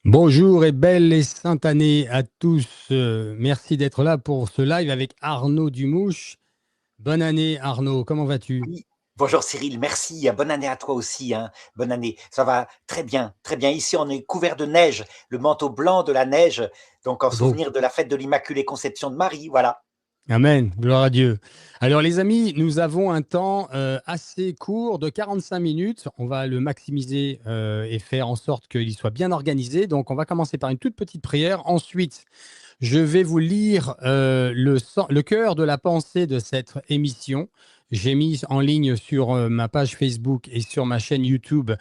Bonjour et belle et sainte année à tous. Merci d'être là pour ce live avec Arnaud Dumouche. Bonne année Arnaud, comment vas-tu? Oui. Bonjour Cyril, merci. Bonne année à toi aussi, hein. Bonne année. Ça va très bien, très bien. Ici, on est couvert de neige, le manteau blanc de la neige, donc en C'est beau. souvenir de la fête de l'Immaculée Conception de Marie. Voilà. Amen, gloire à Dieu. Alors les amis, nous avons un temps assez court de 45 minutes. On va le maximiser et faire en sorte qu'il soit bien organisé. Donc on va commencer par une toute petite prière. Ensuite, je vais vous lire le cœur de la pensée de cette émission. J'ai mis en ligne sur ma page Facebook et sur ma chaîne YouTube.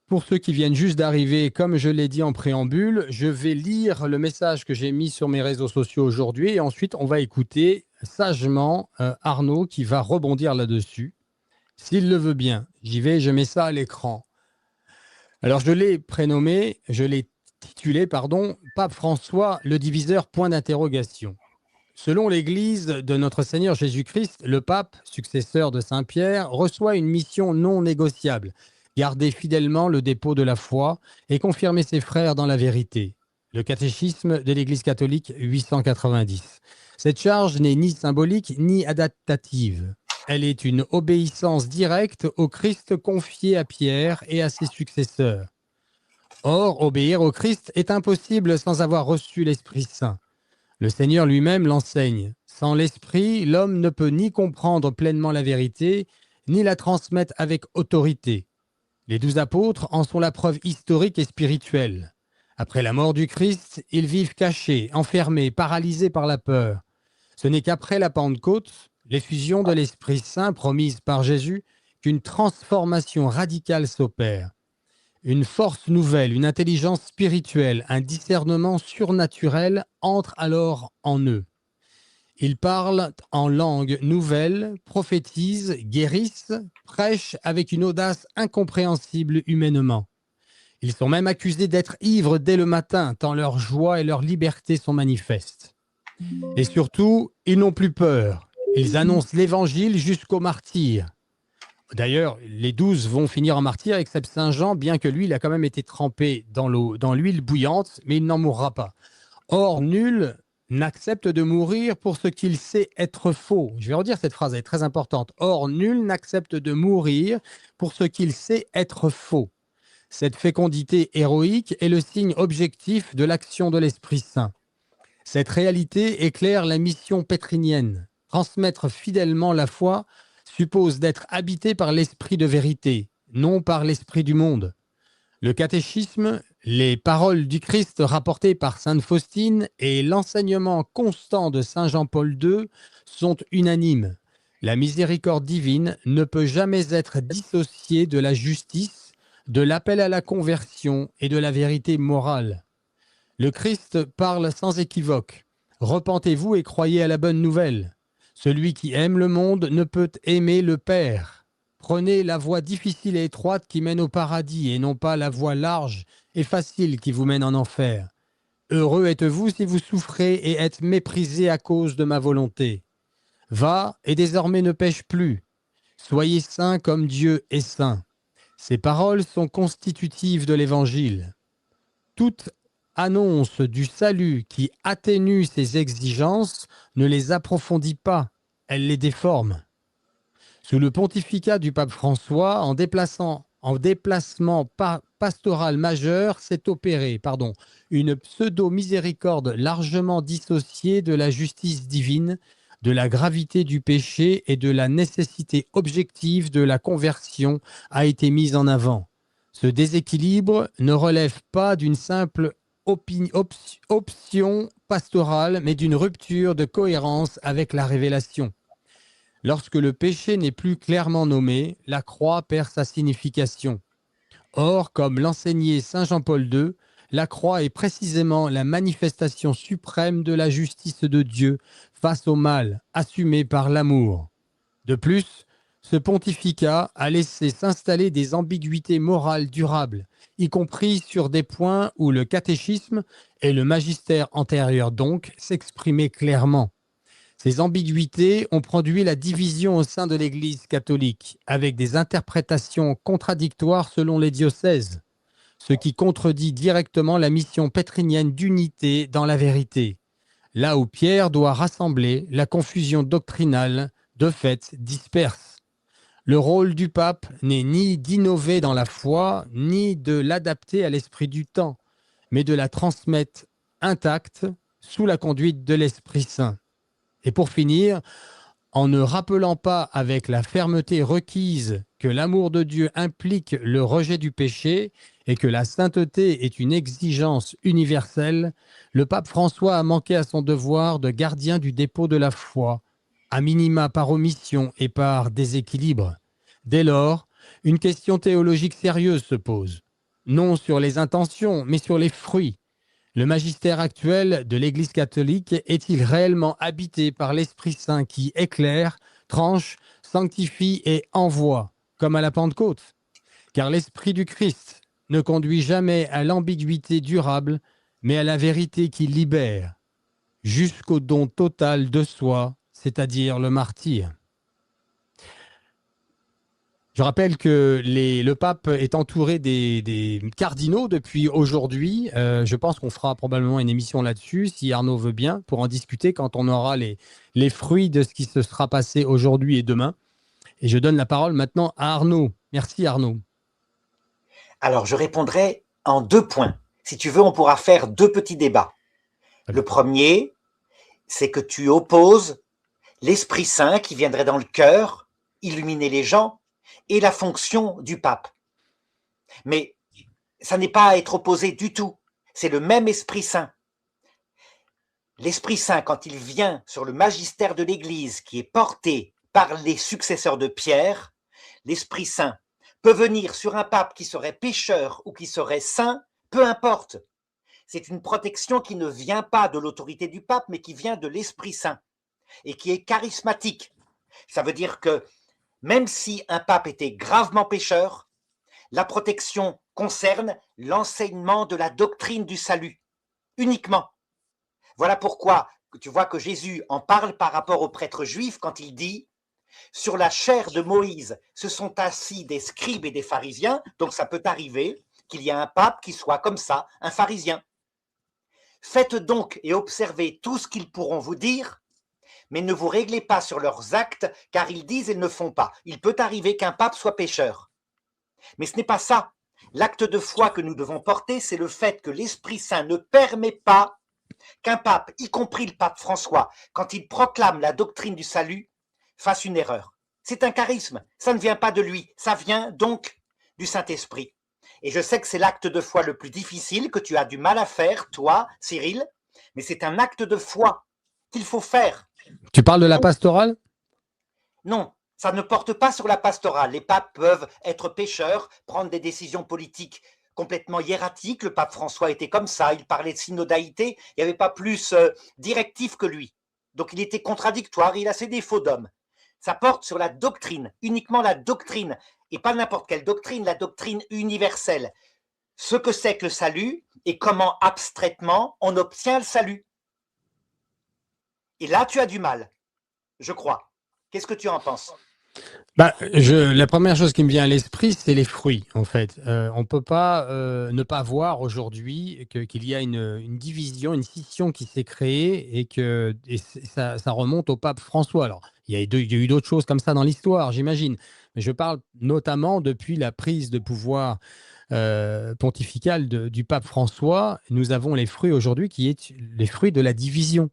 Pour ceux qui viennent juste d'arriver, comme je l'ai dit en préambule, je vais lire le message que j'ai mis sur mes réseaux sociaux aujourd'hui et ensuite on va écouter sagement Arnaud qui va rebondir là-dessus. S'il le veut bien, j'y vais, je mets ça à l'écran. Alors je l'ai titulé, pardon, Pape François, le diviseur, point d'interrogation. Selon l'Église de notre Seigneur Jésus-Christ, le pape, successeur de Saint-Pierre, reçoit une mission non négociable, garder fidèlement le dépôt de la foi et confirmer ses frères dans la vérité. Le catéchisme de l'Église catholique 890. Cette charge n'est ni symbolique ni adaptative. Elle est une obéissance directe au Christ confié à Pierre et à ses successeurs. Or, obéir au Christ est impossible sans avoir reçu l'Esprit Saint. Le Seigneur lui-même l'enseigne. Sans l'Esprit, l'homme ne peut ni comprendre pleinement la vérité, ni la transmettre avec autorité. Les 12 apôtres en sont la preuve historique et spirituelle. Après la mort du Christ, ils vivent cachés, enfermés, paralysés par la peur. Ce n'est qu'après la Pentecôte, l'effusion de l'Esprit Saint promise par Jésus, qu'une transformation radicale s'opère. Une force nouvelle, une intelligence spirituelle, un discernement surnaturel entrent alors en eux. Ils parlent en langue nouvelle, prophétisent, guérissent, prêchent avec une audace incompréhensible humainement. Ils sont même accusés d'être ivres dès le matin, tant leur joie et leur liberté sont manifestes. Et surtout, ils n'ont plus peur. Ils annoncent l'évangile jusqu'aux martyrs. D'ailleurs, les 12 vont finir en martyrs, excepté Saint Jean, bien que lui, il a quand même été trempé dans l'eau, dans l'huile bouillante, mais il n'en mourra pas. Or, nul n'accepte de mourir pour ce qu'il sait être faux. Je vais redire cette phrase, elle est très importante. Or, nul n'accepte de mourir pour ce qu'il sait être faux. Cette fécondité héroïque est le signe objectif de l'action de l'Esprit Saint. Cette réalité éclaire la mission pétrinienne. Transmettre fidèlement la foi suppose d'être habité par l'esprit de vérité, non par l'esprit du monde. Le catéchisme, les paroles du Christ rapportées par sainte Faustine et l'enseignement constant de saint Jean-Paul II sont unanimes. La miséricorde divine ne peut jamais être dissociée de la justice, de l'appel à la conversion et de la vérité morale. Le Christ parle sans équivoque. Repentez-vous et croyez à la bonne nouvelle. Celui qui aime le monde ne peut aimer le Père. Prenez la voie difficile et étroite qui mène au paradis et non pas la voie large et facile qui vous mène en enfer. Heureux êtes-vous si vous souffrez et êtes méprisés à cause de ma volonté. Va et désormais ne pêche plus. Soyez saints comme Dieu est saint. Ces paroles sont constitutives de l'Évangile. Toute annonce du salut qui atténue ces exigences ne les approfondit pas, elle les déforme. Sous le pontificat du pape François, en déplacement pastoral majeur, s'est opérée une pseudo-miséricorde largement dissociée de la justice divine, de la gravité du péché et de la nécessité objective de la conversion a été mise en avant. Ce déséquilibre ne relève pas d'une simple option pastorale, mais d'une rupture de cohérence avec la révélation. Lorsque le péché n'est plus clairement nommé, la croix perd sa signification. Or, comme l'enseignait saint Jean-Paul II, la croix est précisément la manifestation suprême de la justice de Dieu face au mal, assumé par l'amour. De plus, ce pontificat a laissé s'installer des ambiguïtés morales durables, y compris sur des points où le catéchisme et le magistère antérieur donc s'exprimaient clairement. Ces ambiguïtés ont produit la division au sein de l'Église catholique, avec des interprétations contradictoires selon les diocèses. ce qui contredit directement la mission pétrinienne d'unité dans la vérité. Là où Pierre doit rassembler, la confusion doctrinale, de fait, disperse. Le rôle du pape n'est ni d'innover dans la foi, ni de l'adapter à l'esprit du temps, mais de la transmettre intacte sous la conduite de l'Esprit Saint. Et pour finir, en ne rappelant pas avec la fermeté requise que l'amour de Dieu implique le rejet du péché et que la sainteté est une exigence universelle, le pape François a manqué à son devoir de gardien du dépôt de la foi, à minima par omission et par déséquilibre. Dès lors, une question théologique sérieuse se pose, non sur les intentions, mais sur les fruits. Le magistère actuel de l'Église catholique est-il réellement habité par l'Esprit Saint qui éclaire, tranche, sanctifie et envoie, comme à la Pentecôte? Car l'Esprit du Christ ne conduit jamais à l'ambiguïté durable, mais à la vérité qui libère, jusqu'au don total de soi, c'est-à-dire le martyre. Je rappelle que le pape est entouré des cardinaux depuis aujourd'hui. Je pense qu'on fera probablement une émission là-dessus, si Arnaud veut bien, pour en discuter quand on aura les fruits de ce qui se sera passé aujourd'hui et demain. Et je donne la parole maintenant à Arnaud. Merci Arnaud. Alors, je répondrai en 2 points. Si tu veux, on pourra faire 2 petits débats. Le premier, c'est que tu opposes l'Esprit Saint qui viendrait dans le cœur, illuminer les gens, et la fonction du pape. Mais ça n'est pas à être opposé du tout. C'est le même Esprit Saint. L'Esprit Saint, quand il vient sur le magistère de l'Église qui est porté par les successeurs de Pierre, l'Esprit Saint peut venir sur un pape qui serait pécheur ou qui serait saint, peu importe. C'est une protection qui ne vient pas de l'autorité du pape, mais qui vient de l'Esprit Saint et qui est charismatique. Ça veut dire que même si un pape était gravement pécheur, la protection concerne l'enseignement de la doctrine du salut, uniquement. Voilà pourquoi tu vois que Jésus en parle par rapport aux prêtres juifs quand il dit « Sur la chair de Moïse se sont assis des scribes et des pharisiens », donc ça peut arriver qu'il y ait un pape qui soit comme ça, un pharisien. « Faites donc et observez tout ce qu'ils pourront vous dire, mais ne vous réglez pas sur leurs actes, car ils disent et ne font pas. Il peut arriver qu'un pape soit pécheur. Mais ce n'est pas ça. L'acte de foi que nous devons porter, c'est le fait que l'Esprit Saint ne permet pas qu'un pape, y compris le pape François, quand il proclame la doctrine du salut, fasse une erreur. C'est un charisme, ça ne vient pas de lui, ça vient donc du Saint-Esprit. Et je sais que c'est l'acte de foi le plus difficile, que tu as du mal à faire, toi, Cyril, mais c'est un acte de foi qu'il faut faire. Tu parles de la pastorale? Non, ça ne porte pas sur la pastorale. Les papes peuvent être pécheurs, prendre des décisions politiques complètement hiératiques. Le pape François était comme ça, il parlait de synodalité, il n'y avait pas plus directif que lui. Donc il était contradictoire, il a ses défauts d'homme. Ça porte sur la doctrine, uniquement la doctrine, et pas n'importe quelle doctrine, la doctrine universelle. Ce que c'est que le salut et comment abstraitement on obtient le salut. Et là, tu as du mal, je crois. Qu'est-ce que tu en penses? La première chose qui me vient à l'esprit, c'est les fruits, en fait. On ne peut pas ne pas voir aujourd'hui qu'il y a une division, une scission qui s'est créée et ça remonte au pape François. Alors, il y a eu d'autres choses comme ça dans l'histoire, j'imagine. Mais je parle notamment depuis la prise de pouvoir pontificale du pape François. Nous avons les fruits aujourd'hui qui est les fruits de la division.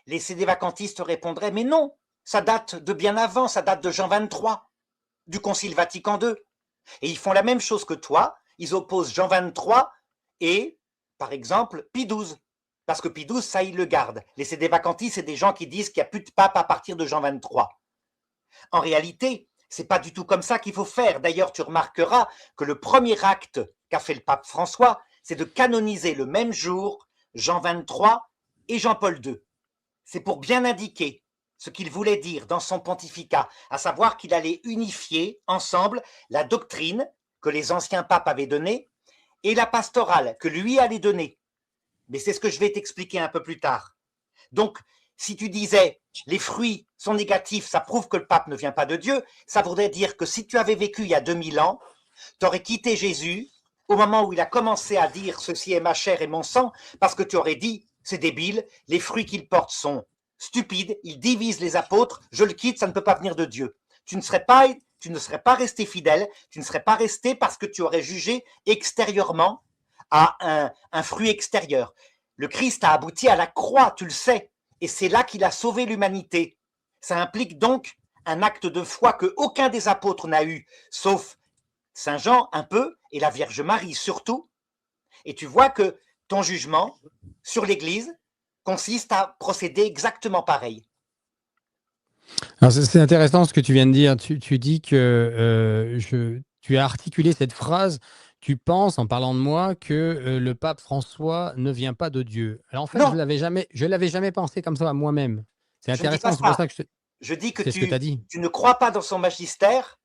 Les sédévacantistes répondraient, mais non, ça date de bien avant, ça date de Jean 23, du Concile Vatican II. Et ils font la même chose que toi, ils opposent Jean 23 et, par exemple, Pie XII. Parce que Pie XII, ça, ils le gardent. Les sédévacantistes, c'est des gens qui disent qu'il n'y a plus de pape à partir de Jean 23. En réalité, c'est pas du tout comme ça qu'il faut faire. D'ailleurs, tu remarqueras que le premier acte qu'a fait le pape François, c'est de canoniser le même jour Jean 23 et Jean-Paul II. C'est pour bien indiquer ce qu'il voulait dire dans son pontificat, à savoir qu'il allait unifier ensemble la doctrine que les anciens papes avaient donnée et la pastorale que lui allait donner. Mais c'est ce que je vais t'expliquer un peu plus tard. Donc, si tu disais les fruits sont négatifs, ça prouve que le pape ne vient pas de Dieu, ça voudrait dire que si tu avais vécu il y a 2000 ans, tu aurais quitté Jésus au moment où il a commencé à dire « ceci est ma chair et mon sang », parce que tu aurais dit « c'est débile, les fruits qu'il porte sont stupides, il divise les apôtres, je le quitte, ça ne peut pas venir de Dieu ». Tu ne serais pas resté fidèle, tu ne serais pas resté parce que tu aurais jugé extérieurement à un fruit extérieur. Le Christ a abouti à la croix, tu le sais, et c'est là qu'il a sauvé l'humanité. Ça implique donc un acte de foi que aucun des apôtres n'a eu, sauf Saint Jean un peu, et la Vierge Marie surtout. Et tu vois que ton jugement sur l'Église consiste à procéder exactement pareil. Alors, c'est intéressant ce que tu viens de dire. Tu dis que tu as articulé cette phrase. Tu penses, en parlant de moi, que le pape François ne vient pas de Dieu. Alors en fait, Non, je l'avais jamais pensé comme ça à moi-même. C'est je ne dis pas intéressant, c'est pour ça. ça que Je dis que c'est ce que tu as dit. tu ne crois pas dans son magistère,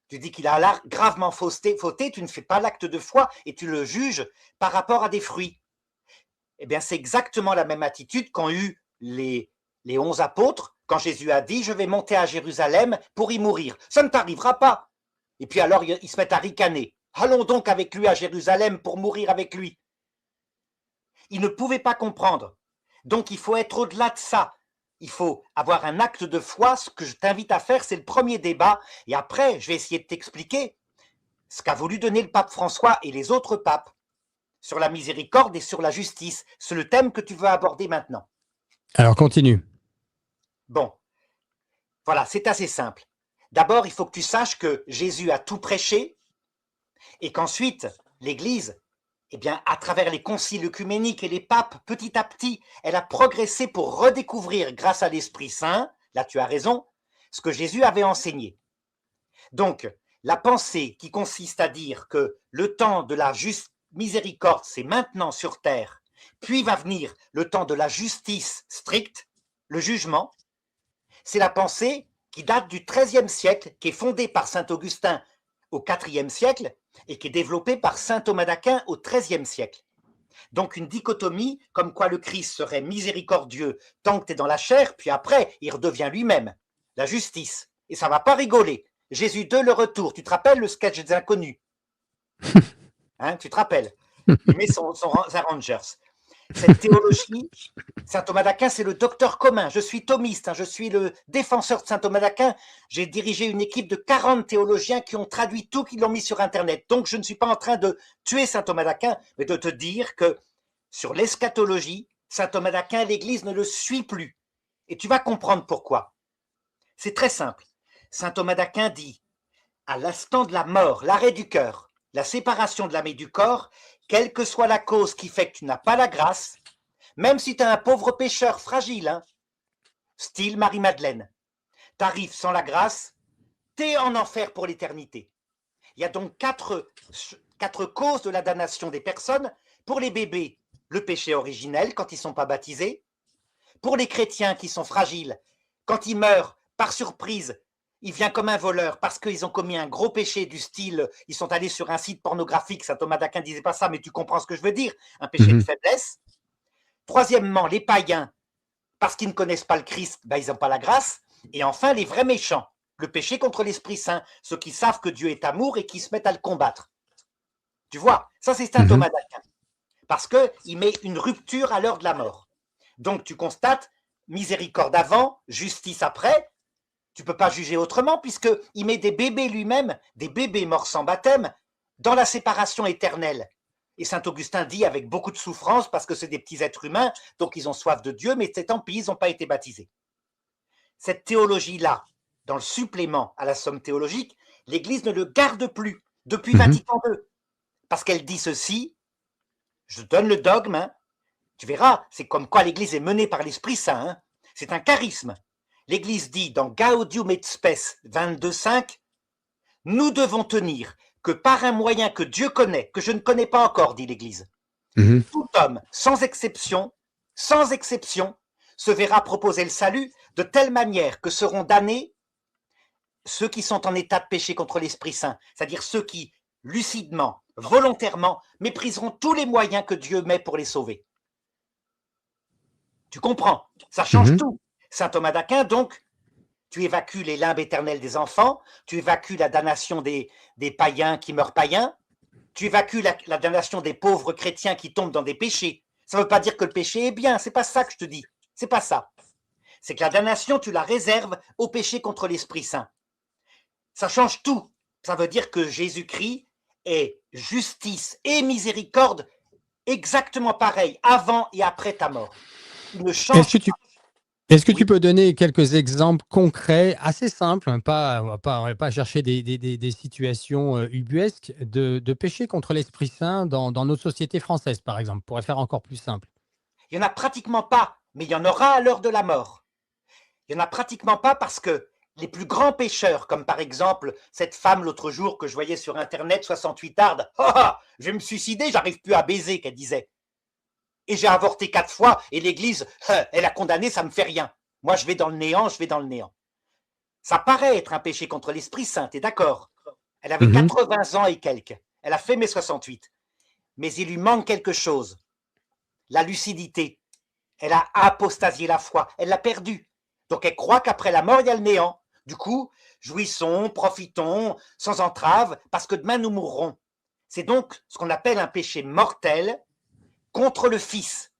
tu dis qu'il a là gravement fauté, tu ne fais pas l'acte de foi et tu le juges par rapport à des fruits. Eh bien, c'est exactement la même attitude qu'ont eu les 11 apôtres quand Jésus a dit « Je vais monter à Jérusalem pour y mourir ». Ça ne t'arrivera pas. Et puis alors, ils se mettent à ricaner. Allons donc avec lui à Jérusalem pour mourir avec lui. Ils ne pouvaient pas comprendre. Donc, il faut être au-delà de ça. Il faut avoir un acte de foi. Ce que je t'invite à faire, c'est le premier débat. Et après, je vais essayer de t'expliquer ce qu'a voulu donner le pape François et les autres papes sur la miséricorde et sur la justice. C'est le thème que tu veux aborder maintenant. Alors, continue. Bon, voilà, c'est assez simple. D'abord, il faut que tu saches que Jésus a tout prêché et qu'ensuite, l'Église, eh bien, à travers les conciles œcuméniques et les papes, petit à petit, elle a progressé pour redécouvrir, grâce à l'Esprit Saint, là tu as raison, ce que Jésus avait enseigné. Donc, la pensée qui consiste à dire que le temps de la miséricorde, c'est maintenant sur terre, puis va venir le temps de la justice stricte, le jugement, c'est la pensée qui date du XIIIe siècle, qui est fondée par saint Augustin au IVe siècle et qui est développée par saint Thomas d'Aquin au XIIIe siècle. Donc une dichotomie comme quoi le Christ serait miséricordieux tant que tu es dans la chair, puis après il redevient lui-même, la justice. Et ça ne va pas rigoler. Jésus 2, le retour. Tu te rappelles le sketch des inconnus? Hein, tu te rappelles? Il met son Rangers. Cette théologie, saint Thomas d'Aquin, c'est le docteur commun. Je suis thomiste, hein, je suis le défenseur de saint Thomas d'Aquin. J'ai dirigé une équipe de 40 théologiens qui ont traduit tout, qui l'ont mis sur Internet. Donc, je ne suis pas en train de tuer saint Thomas d'Aquin, mais de te dire que sur l'eschatologie, saint Thomas d'Aquin, l'Église ne le suit plus. Et tu vas comprendre pourquoi. C'est très simple. Saint Thomas d'Aquin dit, à l'instant de la mort, l'arrêt du cœur, la séparation de l'âme et du corps, quelle que soit la cause qui fait que tu n'as pas la grâce, même si tu es un pauvre pécheur fragile, hein, style Marie-Madeleine, tu arrives sans la grâce, tu es en enfer pour l'éternité. Il y a donc quatre causes de la damnation des personnes. Pour les bébés, le péché originel quand ils ne sont pas baptisés. Pour les chrétiens qui sont fragiles, quand ils meurent par surprise, il vient comme un voleur parce qu'ils ont commis un gros péché du style, ils sont allés sur un site pornographique, saint Thomas d'Aquin ne disait pas ça, mais tu comprends ce que je veux dire, un péché de faiblesse. Troisièmement, les païens, parce qu'ils ne connaissent pas le Christ, ben, ils n'ont pas la grâce. Et enfin, les vrais méchants, le péché contre l'Esprit Saint, ceux qui savent que Dieu est amour et qui se mettent à le combattre. Tu vois, ça c'est saint Thomas d'Aquin, parce qu'il met une rupture à l'heure de la mort. Donc tu constates, miséricorde avant, justice après. Tu ne peux pas juger autrement puisqu'il met des bébés lui-même, des bébés morts sans baptême, dans la séparation éternelle. Et saint Augustin dit avec beaucoup de souffrance parce que c'est des petits êtres humains, donc ils ont soif de Dieu, mais c'est tant pis, ils n'ont pas été baptisés. Cette théologie-là, dans le supplément à la somme théologique, l'Église ne le garde plus depuis Vatican II. Parce qu'elle dit ceci, je donne le dogme, hein, tu verras, c'est comme quoi l'Église est menée par l'Esprit Saint, hein, c'est un charisme. L'Église dit dans Gaudium et Spes 22.5, nous devons tenir que par un moyen que Dieu connaît, que je ne connais pas encore, dit l'Église, tout homme, sans exception, se verra proposer le salut de telle manière que seront damnés ceux qui sont en état de péché contre l'Esprit Saint, c'est-à-dire ceux qui, lucidement, volontairement, mépriseront tous les moyens que Dieu met pour les sauver. Tu comprends? Ça change tout. Saint Thomas d'Aquin, donc, tu évacues les limbes éternelles des enfants, tu évacues la damnation des païens qui meurent païens, tu évacues la damnation des pauvres chrétiens qui tombent dans des péchés. Ça ne veut pas dire que le péché est bien, c'est pas ça que je te dis. C'est pas ça. C'est que la damnation, tu la réserves au péché contre l'Esprit Saint. Ça change tout. Ça veut dire que Jésus-Christ est justice et miséricorde exactement pareil, avant et après ta mort. Il ne change Est-ce que Oui. tu peux donner quelques exemples concrets, assez simples, hein, on va pas chercher des situations ubuesques, de péché contre l'Esprit Saint dans notre société française, par exemple, pour faire encore plus simple? Il n'y en a pratiquement pas, mais il y en aura à l'heure de la mort. Il n'y en a pratiquement pas parce que les plus grands pécheurs, comme par exemple cette femme l'autre jour que je voyais sur Internet, 68 ardes, « Ah, je vais me suicider, j'arrive plus à baiser », qu'elle disait. Et j'ai avorté 4 fois et l'Église, elle a condamné, ça me fait rien. Moi, je vais dans le néant, je vais dans le néant. Ça paraît être un péché contre l'Esprit Saint, t'es d'accord? Elle avait Mhm. 80 ans et quelques. Elle a fait mes 68. Mais il lui manque quelque chose. La lucidité. Elle a apostasié la foi. Elle l'a perdue. Donc elle croit qu'après la mort, il y a le néant. Du coup, jouissons, profitons, sans entrave, parce que demain nous mourrons. C'est donc ce qu'on appelle un péché mortel contre le Fils,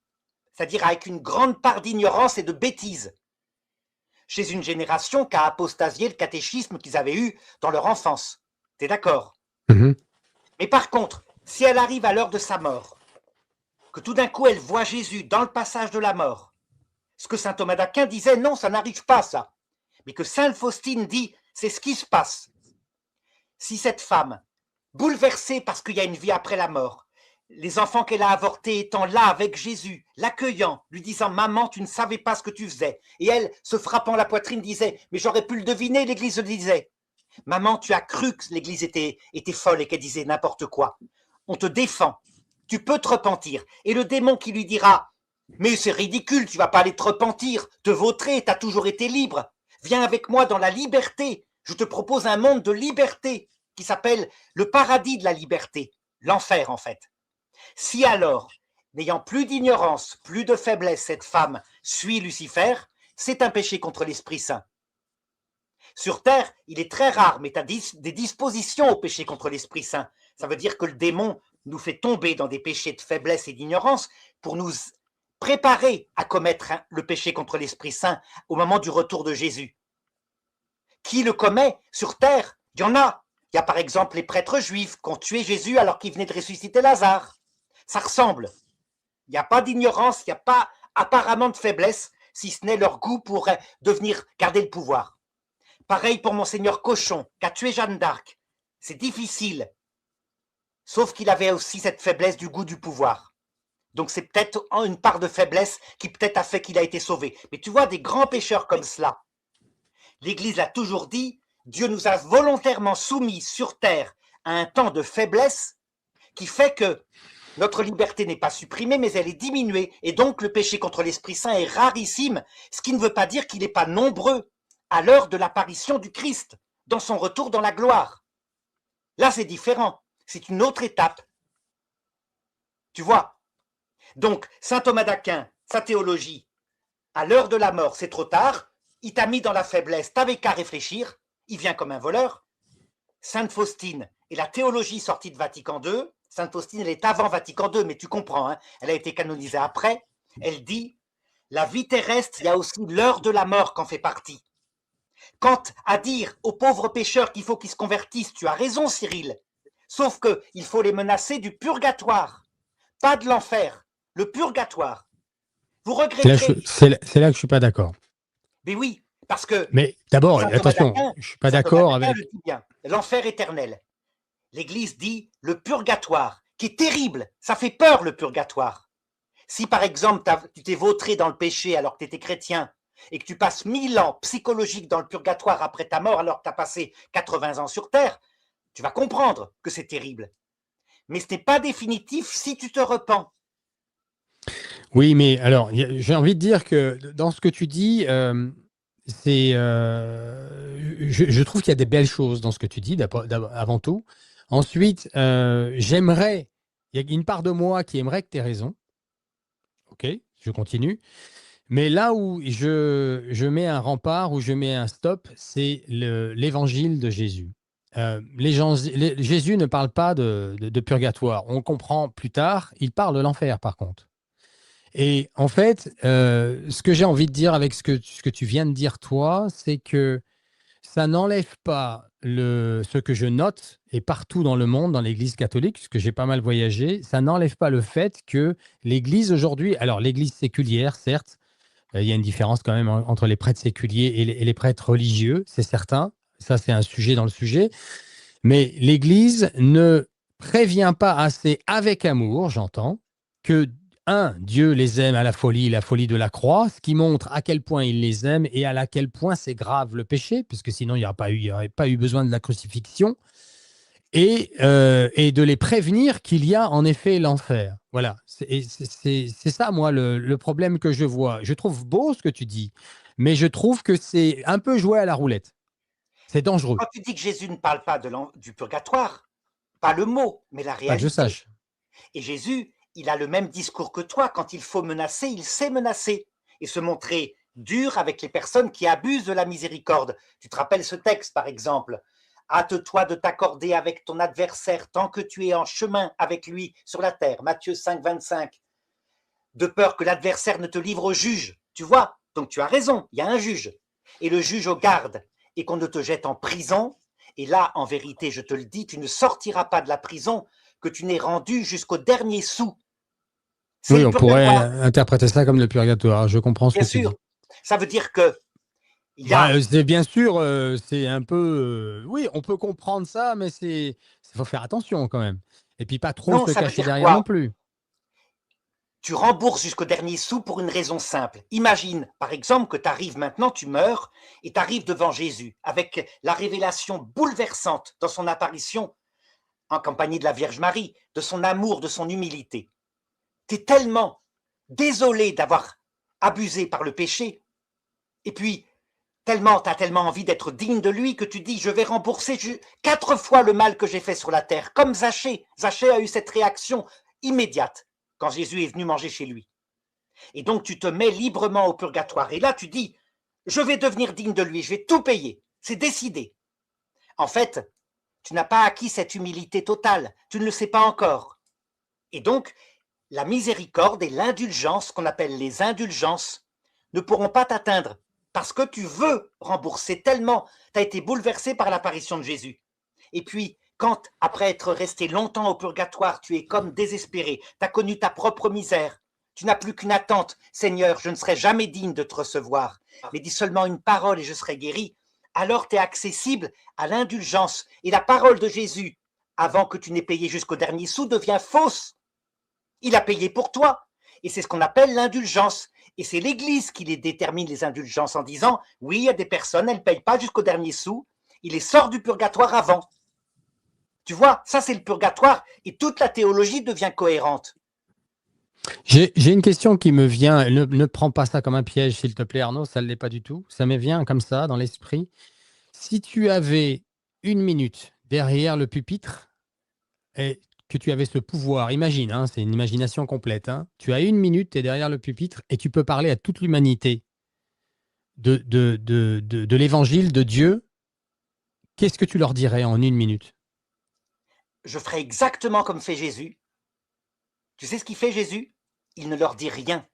c'est-à-dire avec une grande part d'ignorance et de bêtise, chez une génération qui a apostasié le catéchisme qu'ils avaient eu dans leur enfance. T'es d'accord? Mhm. Mais par contre, si elle arrive à l'heure de sa mort, que tout d'un coup elle voit Jésus dans le passage de la mort, ce que saint Thomas d'Aquin disait, non, ça n'arrive pas ça, mais que saint Faustine dit, c'est ce qui se passe. Si cette femme, bouleversée parce qu'il y a une vie après la mort, les enfants qu'elle a avortés étant là avec Jésus, l'accueillant, lui disant « Maman, tu ne savais pas ce que tu faisais », et elle, se frappant la poitrine, disait « Mais j'aurais pu le deviner », l'Église le disait. « Maman, tu as cru que l'Église était folle et qu'elle disait n'importe quoi. On te défend, tu peux te repentir. » Et le démon qui lui dira « Mais c'est ridicule, tu vas pas aller te repentir, te vautrer, t'as toujours été libre. Viens avec moi dans la liberté. Je te propose un monde de liberté qui s'appelle le paradis de la liberté, l'enfer en fait. » Si alors, n'ayant plus d'ignorance, plus de faiblesse, cette femme suit Lucifer, c'est un péché contre l'Esprit Saint. Sur terre, il est très rare, mais tu as des dispositions au péché contre l'Esprit Saint. Ça veut dire que le démon nous fait tomber dans des péchés de faiblesse et d'ignorance pour nous préparer à commettre le péché contre l'Esprit Saint au moment du retour de Jésus. Qui le commet sur terre? Il y en a. Il y a par exemple les prêtres juifs qui ont tué Jésus alors qu'il venait de ressusciter Lazare. Ça ressemble. Il n'y a pas d'ignorance, il n'y a pas apparemment de faiblesse, si ce n'est leur goût pour devenir garder le pouvoir. Pareil pour Monseigneur Cochon, qui a tué Jeanne d'Arc. C'est difficile. Sauf qu'il avait aussi cette faiblesse du goût du pouvoir. Donc c'est peut-être une part de faiblesse qui peut-être a fait qu'il a été sauvé. Mais tu vois, des grands pécheurs comme cela, l'Église l'a toujours dit, Dieu nous a volontairement soumis sur terre à un temps de faiblesse qui fait que notre liberté n'est pas supprimée, mais elle est diminuée. Et donc le péché contre l'Esprit Saint est rarissime, ce qui ne veut pas dire qu'il n'est pas nombreux à l'heure de l'apparition du Christ, dans son retour dans la gloire. Là, c'est différent. C'est une autre étape. Tu vois? Donc, saint Thomas d'Aquin, sa théologie, à l'heure de la mort, c'est trop tard, il t'a mis dans la faiblesse, t'avais qu'à réfléchir, il vient comme un voleur. Sainte Faustine et la théologie sortie de Vatican II, Sainte Faustine, elle est avant Vatican II, mais tu comprends, hein, elle a été canonisée après, elle dit, la vie terrestre, il y a aussi l'heure de la mort qu'en fait partie. Quant à dire aux pauvres pécheurs qu'il faut qu'ils se convertissent, tu as raison Cyril, sauf qu'il faut les menacer du purgatoire, pas de l'enfer, le purgatoire. Vous regretterez, C'est là que je suis pas d'accord. mais oui, parce que Mais d'abord, saint Thomas attention, d'Aquin, je suis pas d'accord avec. le dit bien, l'enfer éternel. L'Église dit le purgatoire, qui est terrible, ça fait peur le purgatoire. Si par exemple tu t'es vautré dans le péché alors que tu étais chrétien et que tu passes 1000 ans psychologiques dans le purgatoire après ta mort alors que tu as passé 80 ans sur terre, tu vas comprendre que c'est terrible. Mais ce n'est pas définitif si tu te repens. Oui, mais alors, j'ai envie de dire que dans ce que tu dis, je trouve qu'il y a des belles choses dans ce que tu dis, avant tout. Ensuite, il y a une part de moi qui aimerait que tu aies raison. OK, je continue. Mais là où je mets un rempart, où je mets un stop, c'est l'évangile de Jésus. Jésus ne parle pas de purgatoire. On comprend plus tard, il parle de l'enfer par contre. Et en fait, ce que j'ai envie de dire avec ce que tu viens de dire toi, c'est que ça n'enlève pas ce que je note, et partout dans le monde, dans l'Église catholique, puisque j'ai pas mal voyagé, ça n'enlève pas le fait que l'Église aujourd'hui, alors l'Église séculière, certes, il y a une différence quand même entre les prêtres séculiers et les prêtres religieux, c'est certain. Ça, c'est un sujet dans le sujet. Mais l'Église ne prévient pas assez avec amour, j'entends, que, Dieu les aime à la folie de la croix, ce qui montre à quel point il les aime et à quel point c'est grave le péché, puisque sinon il n'y aurait pas eu besoin de la crucifixion, et de les prévenir qu'il y a en effet l'enfer. Voilà, c'est ça, moi, le problème que je vois. Je trouve beau ce que tu dis, mais je trouve que c'est un peu jouer à la roulette. C'est dangereux. Quand tu dis que Jésus ne parle pas du purgatoire, pas le mot, mais la Pas que je réalité. sache. Et Jésus, il a le même discours que toi. Quand il faut menacer, il sait menacer et se montrer dur avec les personnes qui abusent de la miséricorde. Tu te rappelles ce texte, par exemple. Hâte-toi de t'accorder avec ton adversaire tant que tu es en chemin avec lui sur la terre. Matthieu 5, 25. De peur que l'adversaire ne te livre au juge. Tu vois, donc tu as raison, il y a un juge. Et le juge au garde, et qu'on ne te jette en prison. Et là, en vérité, je te le dis, tu ne sortiras pas de la prison que tu n'aies rendu jusqu'au dernier sou. C'est Oui, le on pourrait purgatoire, interpréter ça comme le purgatoire. Je comprends ce bien que tu dis. sûr. Ça veut dire que il y Bah, a c'est bien sûr, c'est un peu. Oui, on peut comprendre ça, mais faut faire attention quand même. Et puis pas trop non, se ça veut cacher dire derrière non quoi? plus. Tu rembourses jusqu'au dernier sou pour une raison simple. Imagine, par exemple, que tu arrives maintenant, tu meurs, et tu arrives devant Jésus, avec la révélation bouleversante dans son apparition en compagnie de la Vierge Marie, de son amour, de son humilité. Tu es tellement désolé d'avoir abusé par le péché, et puis tu as tellement envie d'être digne de lui que tu dis, je vais rembourser 4 fois le mal que j'ai fait sur la terre, comme Zachée. Zachée a eu cette réaction immédiate quand Jésus est venu manger chez lui. Et donc tu te mets librement au purgatoire. Et là tu dis, je vais devenir digne de lui, je vais tout payer. C'est décidé. En fait, tu n'as pas acquis cette humilité totale, tu ne le sais pas encore. Et donc, la miséricorde et l'indulgence, qu'on appelle les indulgences, ne pourront pas t'atteindre parce que tu veux rembourser tellement, tu as été bouleversé par l'apparition de Jésus. Et puis, quand, après être resté longtemps au purgatoire, tu es comme désespéré, tu as connu ta propre misère, tu n'as plus qu'une attente, Seigneur, je ne serai jamais digne de te recevoir, mais dis seulement une parole et je serai guéri, alors tu es accessible à l'indulgence. Et la parole de Jésus, avant que tu n'aies payé jusqu'au dernier sou, devient fausse. Il a payé pour toi. Et c'est ce qu'on appelle l'indulgence. Et c'est l'Église qui les détermine, les indulgences, en disant, oui, il y a des personnes, elles ne payent pas jusqu'au dernier sou, il les sort du purgatoire avant. Tu vois, ça c'est le purgatoire, et toute la théologie devient cohérente. J'ai une question qui me vient. Ne prends pas ça comme un piège, s'il te plaît, Arnaud. Ça ne l'est pas du tout. Ça me vient comme ça dans l'esprit. Si tu avais une minute derrière le pupitre et que tu avais ce pouvoir, imagine, hein, c'est une imagination complète. Hein, tu as une minute, tu es derrière le pupitre et tu peux parler à toute l'humanité de l'évangile de Dieu. Qu'est-ce que tu leur dirais en une minute? Je ferai exactement comme fait Jésus. Tu sais ce qu'il fait Jésus? Il ne leur dit rien.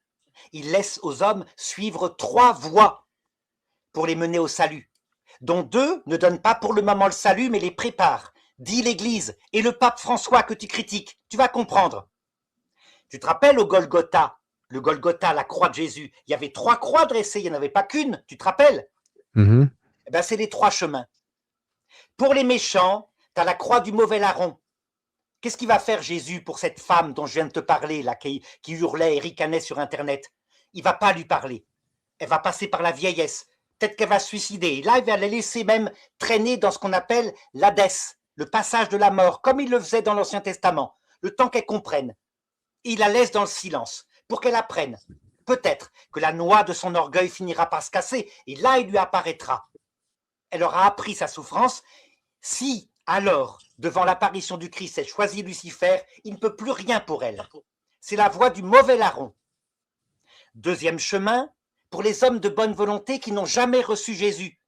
Il laisse aux hommes suivre 3 voies pour les mener au salut, dont 2 ne donnent pas pour le moment le salut, mais les préparent. Dit l'Église et le pape François que tu critiques. Tu vas comprendre. Tu te rappelles au Golgotha, le Golgotha, la croix de Jésus, il y avait 3 croix dressées, il n'y en avait pas qu'une, tu te rappelles? Mhm. Eh ben, c'est les 3 chemins. Pour les méchants, tu as la croix du mauvais larron. Qu'est-ce qu'il va faire Jésus pour cette femme dont je viens de te parler, là, qui hurlait et ricanait sur Internet? Il ne va pas lui parler. Elle va passer par la vieillesse. Peut-être qu'elle va se suicider. Et là, il va la laisser même traîner dans ce qu'on appelle l'Hadès, le passage de la mort, comme il le faisait dans l'Ancien Testament, le temps qu'elle comprenne. Et il la laisse dans le silence pour qu'elle apprenne. Peut-être que la noix de son orgueil finira par se casser et là, il lui apparaîtra. Elle aura appris sa souffrance. Si, alors, devant l'apparition du Christ, elle choisit Lucifer, il ne peut plus rien pour elle. C'est la voie du mauvais larron. Deuxième chemin, pour les hommes de bonne volonté qui n'ont jamais reçu Jésus.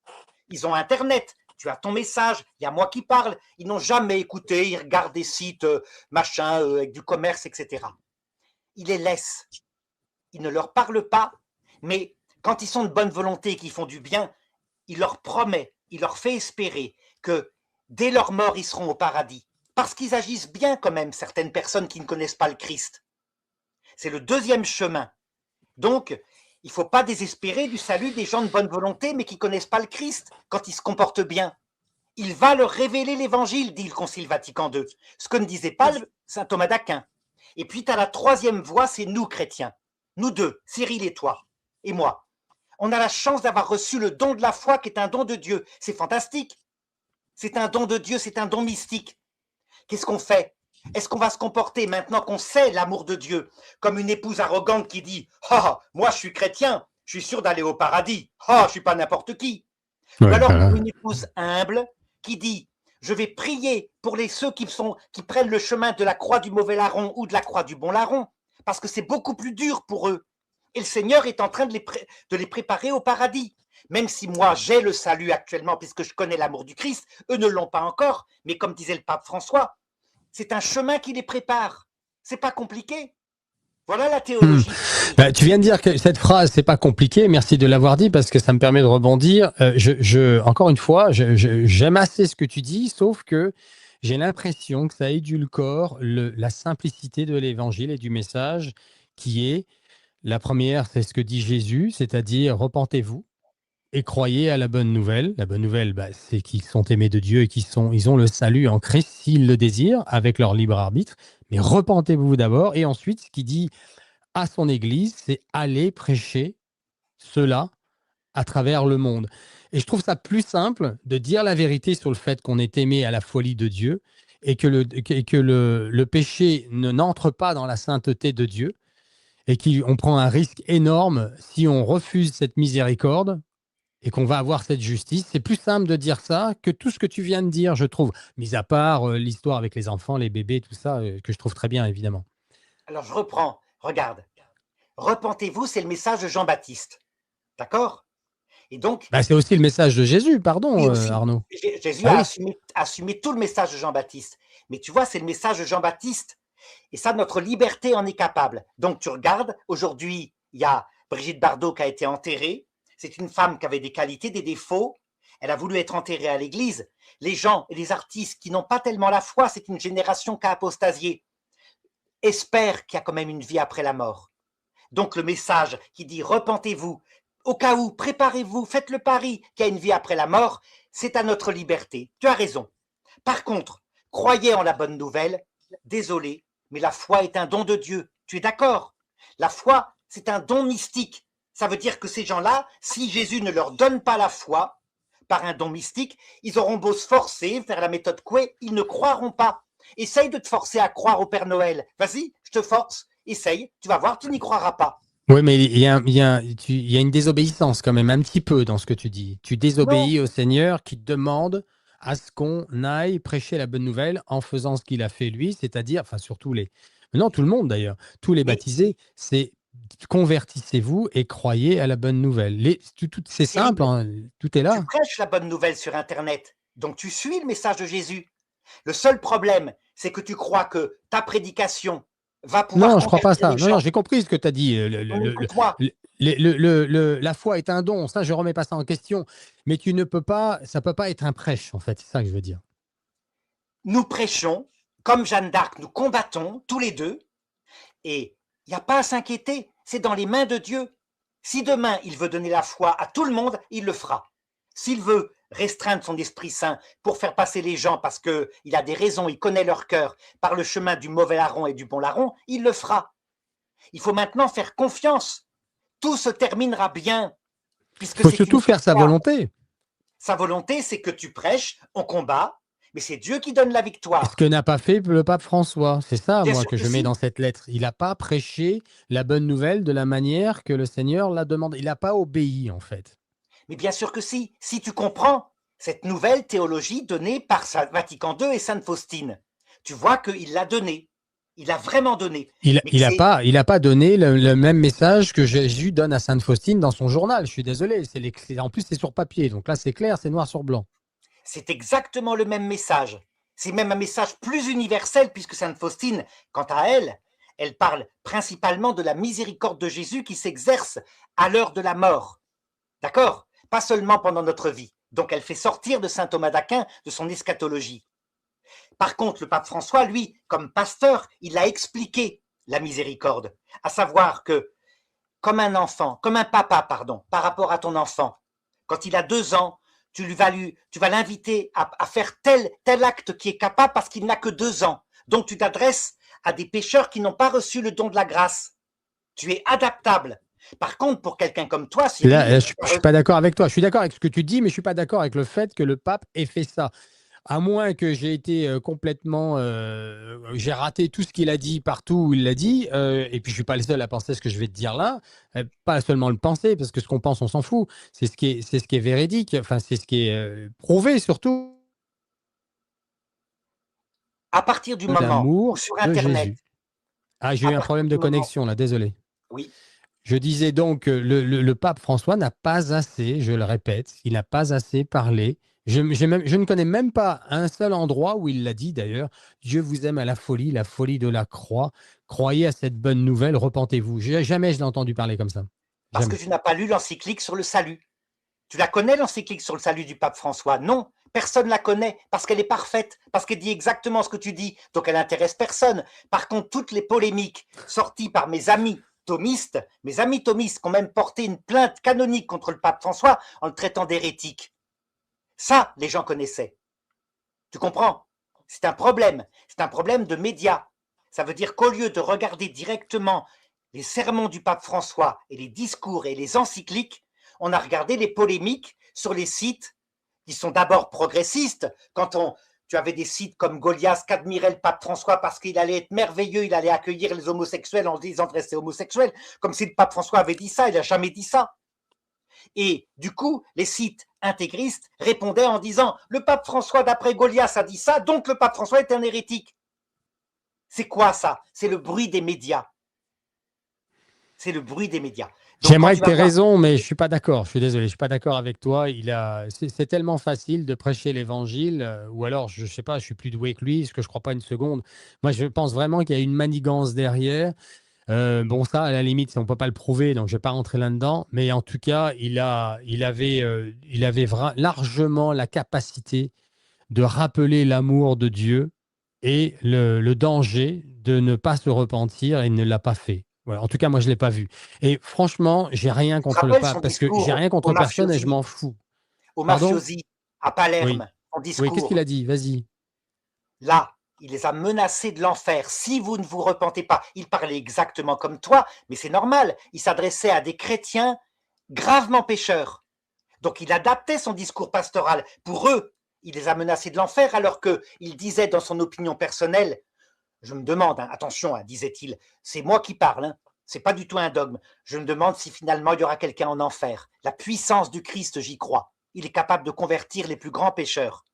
Ils ont Internet. tu as ton message, il y a moi qui parle. Ils n'ont jamais écouté, ils regardent des sites avec du commerce, etc. Il les laisse. Il ne leur parle pas, mais quand ils sont de bonne volonté et qu'ils font du bien, il leur promet, il leur fait espérer que dès leur mort, ils seront au paradis. Parce qu'ils agissent bien quand même, certaines personnes qui ne connaissent pas le Christ. C'est le deuxième chemin. Donc, il ne faut pas désespérer du salut des gens de bonne volonté, mais qui ne connaissent pas le Christ quand ils se comportent bien. Il va leur révéler l'évangile, dit le Concile Vatican II, ce que ne disait pas saint Thomas d'Aquin. Et puis, tu as la troisième voie, c'est nous, chrétiens. Nous deux, Cyril et toi, et moi. On a la chance d'avoir reçu le don de la foi qui est un don de Dieu. C'est fantastique. C'est un don de Dieu, c'est un don mystique. Qu'est-ce qu'on fait? Est-ce qu'on va se comporter, maintenant qu'on sait l'amour de Dieu, comme une épouse arrogante qui dit « Ah, moi je suis chrétien, je suis sûr d'aller au paradis. Ah, je ne suis pas n'importe qui. » Ou alors une épouse humble qui dit « Je vais prier pour ceux qui prennent le chemin de la croix du mauvais larron ou de la croix du bon larron, parce que c'est beaucoup plus dur pour eux. Et le Seigneur est en train de les préparer au paradis. Même si moi j'ai le salut actuellement, puisque je connais l'amour du Christ, eux ne l'ont pas encore. Mais comme disait le pape François, c'est un chemin qui les prépare. C'est pas compliqué. Voilà la théologie. Tu viens de dire que cette phrase, c'est pas compliqué. Merci de l'avoir dit parce que ça me permet de rebondir. Encore une fois, j'aime assez ce que tu dis, sauf que j'ai l'impression que ça édulcore la simplicité de l'évangile et du message qui est la première, c'est ce que dit Jésus, c'est-à-dire repentez-vous et croyez à la bonne nouvelle. La bonne nouvelle, c'est qu'ils sont aimés de Dieu et ils ont le salut en Christ s'ils le désirent avec leur libre arbitre. Mais repentez-vous d'abord. Et ensuite, ce qu'il dit à son Église, c'est aller prêcher cela à travers le monde. Et je trouve ça plus simple de dire la vérité sur le fait qu'on est aimé à la folie de Dieu et que le péché n'entre pas dans la sainteté de Dieu et qu'on prend un risque énorme si on refuse cette miséricorde et qu'on va avoir cette justice. C'est plus simple de dire ça que tout ce que tu viens de dire, je trouve, mis à part l'histoire avec les enfants, les bébés, tout ça, que je trouve très bien, évidemment. Alors, je reprends. Regarde. Repentez-vous, c'est le message de Jean-Baptiste. D'accord? Et donc, c'est aussi le message de Jésus, pardon, Arnaud. Jésus a assumé tout le message de Jean-Baptiste. Mais tu vois, c'est le message de Jean-Baptiste. Et ça, notre liberté en est capable. Donc, tu regardes, aujourd'hui, il y a Brigitte Bardot qui a été enterrée. C'est une femme qui avait des qualités, des défauts. Elle a voulu être enterrée à l'église. Les gens et les artistes qui n'ont pas tellement la foi, c'est une génération qui a apostasié, espèrent qu'il y a quand même une vie après la mort. Donc, le message qui dit « Repentez-vous », au cas où, préparez-vous, faites le pari qu'il y a une vie après la mort, c'est à notre liberté. Tu as raison. Par contre, croyez en la bonne nouvelle. Désolé, mais la foi est un don de Dieu. Tu es d'accord? La foi, c'est un don mystique. Ça veut dire que ces gens-là, si Jésus ne leur donne pas la foi, par un don mystique, ils auront beau se forcer, faire la méthode Coué, ils ne croiront pas. Essaye de te forcer à croire au Père Noël. Vas-y, je te force. Essaye, tu vas voir, tu n'y croiras pas. Oui, mais il y a une désobéissance quand même, un petit peu dans ce que tu dis. Tu désobéis au Seigneur qui te demande à ce qu'on aille prêcher la bonne nouvelle en faisant ce qu'il a fait lui, c'est-à-dire, enfin surtout non, tout le monde d'ailleurs, tous les baptisés, c'est convertissez-vous et croyez à la bonne nouvelle. C'est simple, hein, tout est là. Tu prêches la bonne nouvelle sur Internet, donc tu suis le message de Jésus. Le seul problème, c'est que tu crois que ta prédication va pouvoir... Non, je ne crois pas ça. Non, j'ai compris ce que tu as dit. La foi est un don, ça, je ne remets pas ça en question. Mais ça ne peut pas être un prêche, en fait. C'est ça que je veux dire. Nous prêchons, comme Jeanne d'Arc, nous combattons tous les deux. Et il n'y a pas à s'inquiéter, c'est dans les mains de Dieu. Si demain, il veut donner la foi à tout le monde, il le fera. S'il veut restreindre son Esprit Saint pour faire passer les gens parce qu'il a des raisons, il connaît leur cœur, par le chemin du mauvais larron et du bon larron, il le fera. Il faut maintenant faire confiance. Tout se terminera bien. Il faut surtout faire sa volonté. Sa volonté, c'est que tu prêches, on combat, mais c'est Dieu qui donne la victoire. Ce que n'a pas fait le pape François. C'est ça, moi, que je mets dans cette lettre. Il n'a pas prêché la bonne nouvelle de la manière que le Seigneur l'a demandé. Il n'a pas obéi, en fait. Mais bien sûr que si tu comprends cette nouvelle théologie donnée par Vatican II et Sainte Faustine, tu vois qu'il l'a donnée. Il a vraiment donné. Il n'a pas donné le même message que Jésus donne à Sainte Faustine dans son journal. Je suis désolé. En plus, c'est sur papier. Donc là, c'est clair, c'est noir sur blanc. C'est exactement le même message. C'est même un message plus universel puisque Sainte Faustine, quant à elle, elle parle principalement de la miséricorde de Jésus qui s'exerce à l'heure de la mort. D'accord? Pas seulement pendant notre vie. Donc elle fait sortir de saint Thomas d'Aquin de son eschatologie. Par contre, le pape François, lui, comme pasteur, il a expliqué la miséricorde, à savoir que comme un enfant, comme un papa, pardon, par rapport à ton enfant, quand il a 2 ans, tu vas l'inviter à faire tel acte qui est capable parce qu'il n'a que 2 ans. Donc tu t'adresses à des pécheurs qui n'ont pas reçu le don de la grâce. Tu es adaptable. Par contre, pour quelqu'un comme toi, Là, Cyril, je ne suis pas d'accord avec toi. Je suis d'accord avec ce que tu dis, mais je ne suis pas d'accord avec le fait que le pape ait fait ça. À moins que j'ai été complètement, j'ai raté tout ce qu'il a dit partout où il l'a dit, et puis je suis pas le seul à penser ce que je vais te dire là, pas seulement le penser, parce que ce qu'on pense, on s'en fout. C'est ce qui est véridique, enfin c'est ce qui est prouvé surtout. à partir du moment où L'amour sur de Internet, Jésus. Ah, j'ai à eu un partir problème du de moment, connexion là, désolé. oui, Je disais donc que le pape François n'a pas assez, je le répète, il n'a pas assez parlé. Je ne connais même pas un seul endroit où il l'a dit d'ailleurs. Dieu vous aime à la folie de la croix. Croyez à cette bonne nouvelle, repentez-vous. Jamais je l'ai entendu parler comme ça. parce que Jamais. tu n'as pas lu l'encyclique sur le salut. Tu la connais, l'encyclique sur le salut du pape François? Non, personne ne la connaît parce qu'elle est parfaite, parce qu'elle dit exactement ce que tu dis, donc elle n'intéresse personne. Par contre, toutes les polémiques sorties par mes amis thomistes qui ont même porté une plainte canonique contre le pape François en le traitant d'hérétique, ça, les gens connaissaient. Tu comprends? C'est un problème. C'est un problème de médias. Ça veut dire qu'au lieu de regarder directement les sermons du pape François et les discours et les encycliques, on a regardé les polémiques sur les sites qui sont d'abord progressistes. Tu avais des sites comme Goliath qui admirait le pape François parce qu'il allait être merveilleux, il allait accueillir les homosexuels en disant de rester homosexuel, comme si le pape François avait dit ça, il n'a jamais dit ça. Et du coup, les sites intégristes répondaient en disant « Le pape François, d'après Goliath, a dit ça, donc le pape François est un hérétique. » C'est quoi ça? C'est le bruit des médias. C'est le bruit des médias. Donc, quand J'aimerais tu que tu vas aies voir, raison, mais je suis pas d'accord. Je suis désolé, je suis pas d'accord avec toi. C'est tellement facile de prêcher l'évangile, ou alors je sais pas, je suis plus doué que lui, ce que je crois pas une seconde. Moi, je pense vraiment qu'il y a une manigance derrière. Bon, ça, à la limite, on ne peut pas le prouver, donc je ne vais pas rentrer là-dedans. Mais en tout cas, il avait largement la capacité de rappeler l'amour de Dieu et le danger de ne pas se repentir et il ne l'a pas fait. Voilà. En tout cas, moi, je ne l'ai pas vu. Et franchement, j'ai rien tu te contre le rappelles son pape parce que j'ai discours rien contre personne et je m'en fous. aux Pardon? mafiosi à Oui. Palerme, son Oui, qu'est-ce qu'il discours. a dit? Vas-y. Là, il les a menacés de l'enfer. Si vous ne vous repentez pas, il parlait exactement comme toi, mais c'est normal. Il s'adressait à des chrétiens gravement pécheurs. Donc il adaptait son discours pastoral. Pour eux, il les a menacés de l'enfer alors qu'il disait dans son opinion personnelle, je me demande, hein, attention, hein, disait-il, c'est moi qui parle, hein, c'est pas du tout un dogme, je me demande si finalement il y aura quelqu'un en enfer. La puissance du Christ, j'y crois. Il est capable de convertir les plus grands pécheurs.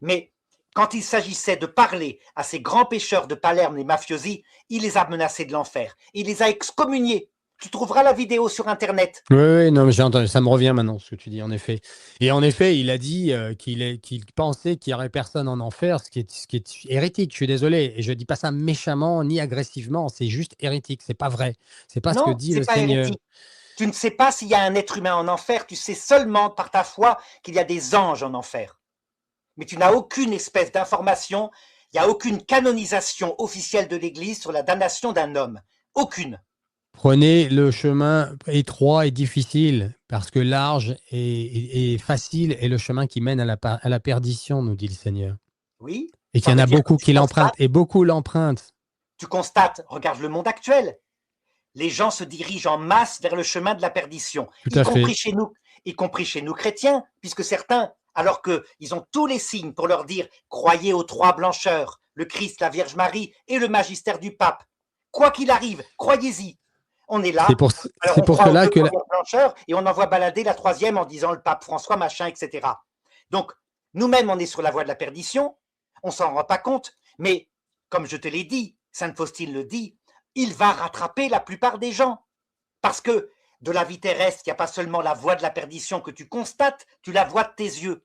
Mais quand il s'agissait de parler à ces grands pécheurs de Palerme, les mafiosi, il les a menacés de l'enfer. Il les a excommuniés. Tu trouveras la vidéo sur Internet. Oui, oui, non, mais j'ai entendu, ça me revient maintenant ce que tu dis, en effet. Et en effet, il a dit qu'il pensait qu'il n'y aurait personne en enfer, ce qui est hérétique, je suis désolé. Et je ne dis pas ça méchamment ni agressivement, c'est juste hérétique, c'est pas vrai. C'est pas ce que Non, dit c'est le pas Seigneur. hérétique. Tu ne sais pas s'il y a un être humain en enfer, tu sais seulement par ta foi qu'il y a des anges en enfer. Mais tu n'as aucune espèce d'information, il n'y a aucune canonisation officielle de l'Église sur la damnation d'un homme. Aucune. Prenez le chemin étroit et difficile, parce que large et facile est le chemin qui mène à la perdition, nous dit le Seigneur. Oui, Et qu'il ça y en veut a dire que beaucoup qui l'empruntent, et beaucoup l'empruntent. regarde le monde actuel. Les gens se dirigent en masse vers le chemin de la perdition, Tout à fait. y compris chez nous chrétiens, puisque certains, alors qu'ils ont tous les signes pour leur dire « croyez aux 3 blancheurs, le Christ, la Vierge Marie et le magistère du pape. Quoi qu'il arrive, croyez-y. » On est C'est là, pour, alors c'est on pour croit aux cela 2 que premières blancheurs et on envoie balader la 3e en disant le pape François, machin, etc. Donc, nous-mêmes, on est sur la voie de la perdition, on s'en rend pas compte, mais comme je te l'ai dit, Sainte Faustine le dit, il va rattraper la plupart des gens. Parce que de la vie terrestre, il n'y a pas seulement la voie de la perdition que tu constates, tu la vois de tes yeux.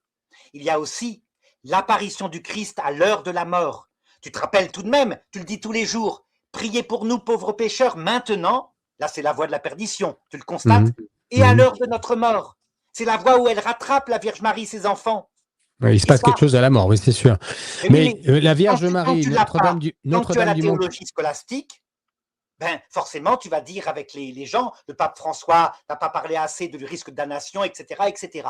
Il y a aussi l'apparition du Christ à l'heure de la mort. Tu te rappelles tout de même, tu le dis tous les jours, priez pour nous pauvres pécheurs maintenant, là c'est la voie de la perdition, tu le constates, et à l'heure de notre mort. C'est la voie où elle rattrape la Vierge Marie, ses enfants. Oui, il se passe quelque chose à la mort, oui, c'est sûr. Mais la Vierge Marie, Notre-Dame du Mont. Quand tu as la théologie scolastique, ben forcément, tu vas dire avec les gens, le pape François n'a pas parlé assez du risque de damnation, etc., etc.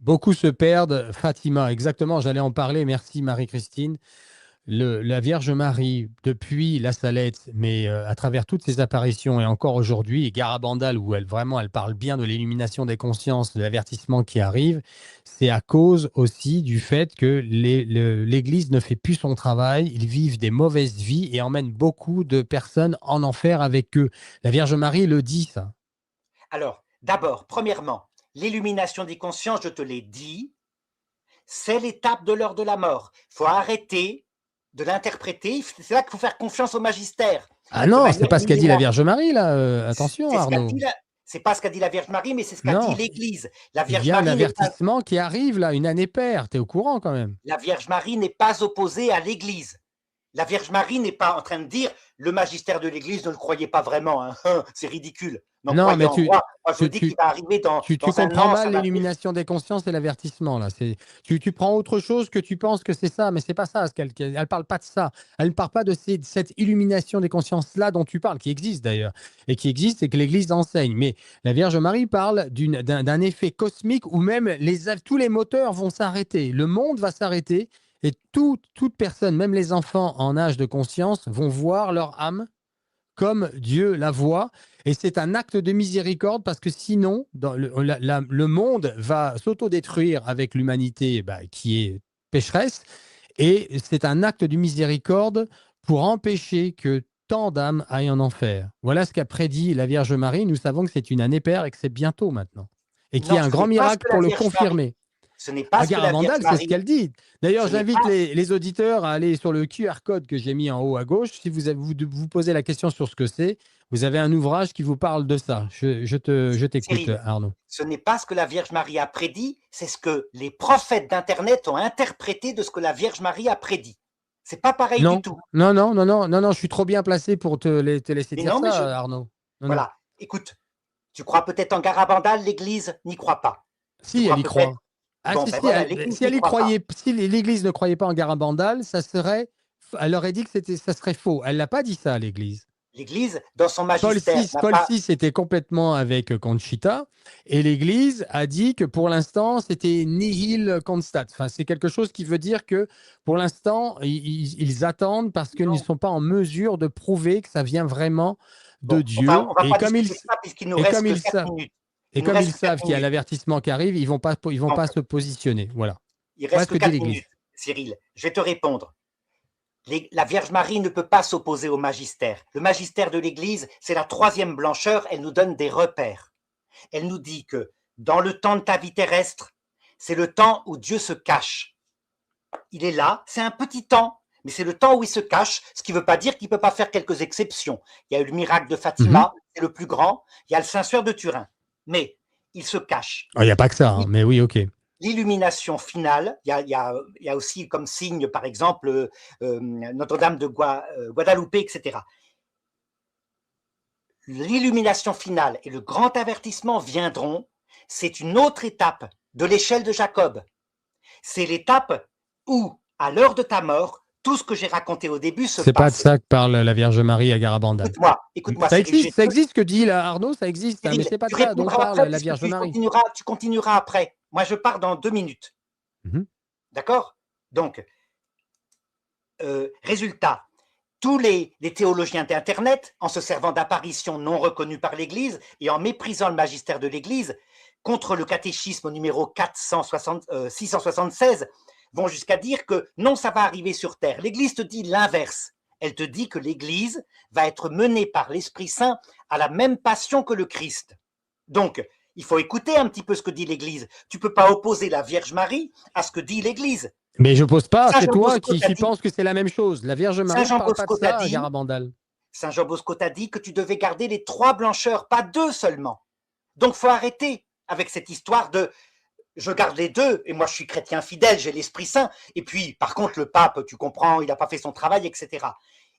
Beaucoup se perdent. Fatima, exactement, j'allais en parler. Merci Marie-Christine. La Vierge Marie, depuis la Salette, mais à travers toutes ses apparitions et encore aujourd'hui, et Garabandal, où elle parle bien de l'illumination des consciences, de l'avertissement qui arrive, c'est à cause aussi du fait que l'Église ne fait plus son travail, ils vivent des mauvaises vies et emmènent beaucoup de personnes en enfer avec eux. La Vierge Marie le dit, ça. Alors, d'abord, premièrement, l'illumination des consciences, je te l'ai dit, c'est l'étape de l'heure de la mort. Il faut arrêter de l'interpréter. C'est là qu'il faut faire confiance au magistère. Ah non, c'est pas ce qu'a dit la Vierge Marie, là. Attention, Arnaud. C'est pas ce qu'a dit la Vierge Marie, mais c'est ce qu'a dit l'Église. Il y a un avertissement qui arrive, là, une année paire. Tu es au courant, quand même. La Vierge Marie n'est pas opposée à l'Église. La Vierge Marie n'est pas en train de dire le magistère de l'Église ne le croyait pas vraiment. Hein. C'est ridicule. Non, mais tu comprends mal l'illumination des consciences et l'avertissement. Là, tu prends autre chose que tu penses que c'est ça, mais c'est pas ça. Elle ne parle pas de ça. Elle ne parle pas de cette illumination des consciences-là dont tu parles, qui existe d'ailleurs, et que l'Église enseigne. Mais la Vierge Marie parle d'un effet cosmique où même tous les moteurs vont s'arrêter. Le monde va s'arrêter et toute personne, même les enfants en âge de conscience, vont voir leur âme comme Dieu la voit. Et c'est un acte de miséricorde parce que sinon, le monde va s'autodétruire avec l'humanité qui est pécheresse. Et c'est un acte de miséricorde pour empêcher que tant d'âmes aillent en enfer. Voilà ce qu'a prédit la Vierge Marie. Nous savons que c'est une année paire et que c'est bientôt maintenant. Et qu'il y a un grand miracle pour le confirmer. Ce n'est pas Garabandal, c'est ce qu'elle dit. D'ailleurs, j'invite les auditeurs à aller sur le QR code que j'ai mis en haut à gauche. Si vous posez la question sur ce que c'est, vous avez un ouvrage qui vous parle de ça. Je t'écoute, Arnaud. Ce n'est pas ce que la Vierge Marie a prédit, c'est ce que les prophètes d'Internet ont interprété de ce que la Vierge Marie a prédit. C'est pas pareil du tout. Non, je suis trop bien placé pour te laisser dire ça, Arnaud. Voilà, écoute, tu crois peut-être en Garabandal, l'Église n'y croit pas. Si, elle y croit. Si l'Église ne croyait pas en Garabandal, elle aurait dit que ça serait faux. Elle l'a pas dit ça, l'Église. L'Église, dans son magistère... Paul VI était complètement avec Conchita, et l'Église a dit que pour l'instant, c'était nihil constat. Enfin, c'est quelque chose qui veut dire que pour l'instant, ils attendent parce qu'ils ne sont pas en mesure de prouver que ça vient vraiment de Dieu. Et comme ils savent qu'il y a l'avertissement qui arrive, ils vont pas se positionner. Voilà. Il reste que 4 minutes, Cyril. Je vais te répondre. La Vierge Marie ne peut pas s'opposer au magistère. Le magistère de l'Église, c'est la troisième blancheur. Elle nous donne des repères. Elle nous dit que dans le temps de ta vie terrestre, c'est le temps où Dieu se cache. Il est là, c'est un petit temps, mais c'est le temps où il se cache, ce qui ne veut pas dire qu'il ne peut pas faire quelques exceptions. Il y a eu le miracle de Fatima, c'est le plus grand. Il y a le Saint-Suaire de Turin. Mais il se cache. Il n'y a pas que ça, hein, mais oui, ok. L'illumination finale, il y a aussi comme signe, par exemple, Notre-Dame de Guadalupe, etc. L'illumination finale et le grand avertissement viendront. C'est une autre étape de l'échelle de Jacob. C'est l'étape où, à l'heure de ta mort, tout ce que j'ai raconté au début se passe. C'est pas de ça que parle la Vierge Marie à Garabandal. Écoute-moi. Ça existe ce que dit là, Arnaud, ça existe, mais c'est pas de ça dont parle la Vierge Marie. Tu continueras après. Moi, je pars dans 2 minutes. D'accord? Donc, résultat, tous les théologiens d'Internet, en se servant d'apparitions non reconnues par l'Église et en méprisant le magistère de l'Église, contre le catéchisme au numéro 676, vont jusqu'à dire que non, ça va arriver sur Terre. L'Église te dit l'inverse. Elle te dit que l'Église va être menée par l'Esprit Saint à la même passion que le Christ. Donc, il faut écouter un petit peu ce que dit l'Église. Tu ne peux pas opposer la Vierge Marie à ce que dit l'Église. Mais je n'oppose pas, c'est toi qui penses que c'est la même chose. La Vierge Marie ne parle pas de ça à Garabandal. Saint Jean Bosco t'a dit que tu devais garder les 3 blancheurs, pas 2 seulement. Donc, il faut arrêter avec cette histoire de je garde les deux, et moi je suis chrétien fidèle, j'ai l'Esprit Saint. Et puis, par contre, le pape, tu comprends, il n'a pas fait son travail, etc.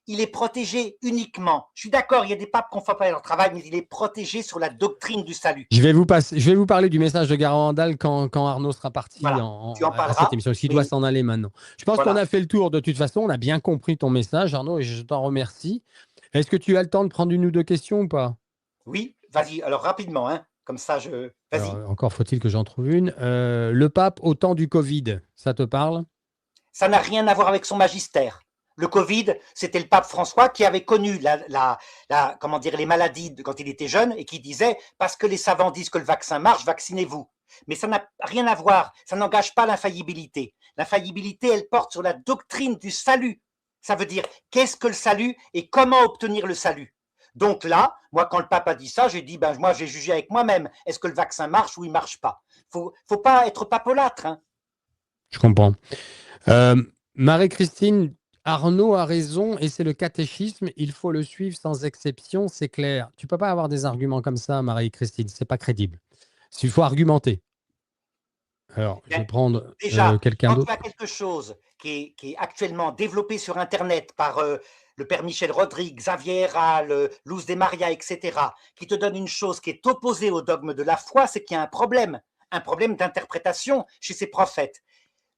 Il est protégé uniquement. Je suis d'accord, il y a des papes qui ne font pas leur travail, mais il est protégé sur la doctrine du salut. Je vais vous parler du message de Garabandal quand Arnaud sera parti Voilà, tu en à cette parleras. émission, parce qu'il doit s'en aller maintenant. Je pense qu'on Voilà. a fait le tour de toute façon, on a bien compris ton message, Arnaud, et je t'en remercie. Est-ce que tu as le temps de prendre une ou deux questions ou pas? Oui, vas-y, alors rapidement, hein, comme ça, vas-y. Alors, encore faut-il que j'en trouve une. Le pape au temps du Covid, ça te parle? Ça n'a rien à voir avec son magistère. Le Covid, c'était le pape François qui avait connu comment dire, les maladies quand il était jeune et qui disait, parce que les savants disent que le vaccin marche, vaccinez-vous. Mais ça n'a rien à voir, ça n'engage pas l'infaillibilité. L'infaillibilité, elle porte sur la doctrine du salut. Ça veut dire, qu'est-ce que le salut et comment obtenir le salut? Donc là, moi, quand le pape a dit ça, j'ai dit, moi, j'ai jugé avec moi-même. Est-ce que le vaccin marche ou il marche pas? Faut pas être papolâtre, hein. Je comprends. Marie-Christine, Arnaud a raison et c'est le catéchisme, il faut le suivre sans exception, c'est clair. Tu peux pas avoir des arguments comme ça, Marie-Christine, c'est pas crédible. Il faut argumenter. Alors, je vais prendre déjà, quelqu'un quand tu d'autre. as quelque chose qui est actuellement développé sur Internet par le père Michel Rodrigue, Xavier Herral, Luz de Maria, etc., qui te donne une chose qui est opposée au dogme de la foi, c'est qu'il y a un problème d'interprétation chez ces prophètes.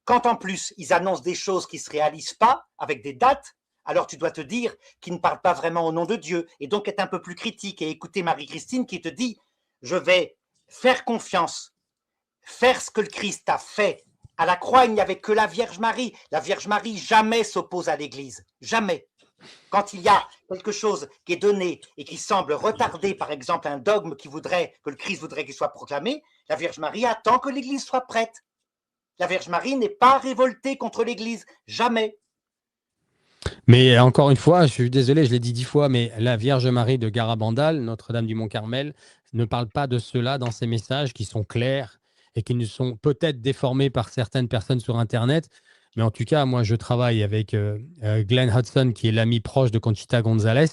Quand en plus, ils annoncent des choses qui ne se réalisent pas, avec des dates, alors tu dois te dire qu'ils ne parlent pas vraiment au nom de Dieu, et donc être un peu plus critique et écouter Marie-Christine qui te dit, je vais faire confiance, faire ce que le Christ a fait. À la croix, il n'y avait que la Vierge Marie. La Vierge Marie jamais s'oppose à l'Église. Jamais. Quand il y a quelque chose qui est donné et qui semble retarder, par exemple, un dogme que le Christ voudrait qu'il soit proclamé, la Vierge Marie attend que l'Église soit prête. La Vierge Marie n'est pas révoltée contre l'Église. Jamais. Mais encore une fois, je suis désolé, je l'ai dit 10 fois, mais la Vierge Marie de Garabandal, Notre-Dame du Mont-Carmel, ne parle pas de cela dans ses messages qui sont clairs et qui ne sont peut-être déformés par certaines personnes sur Internet. Mais en tout cas, moi, je travaille avec Glenn Hudson, qui est l'ami proche de Conchita Gonzalez.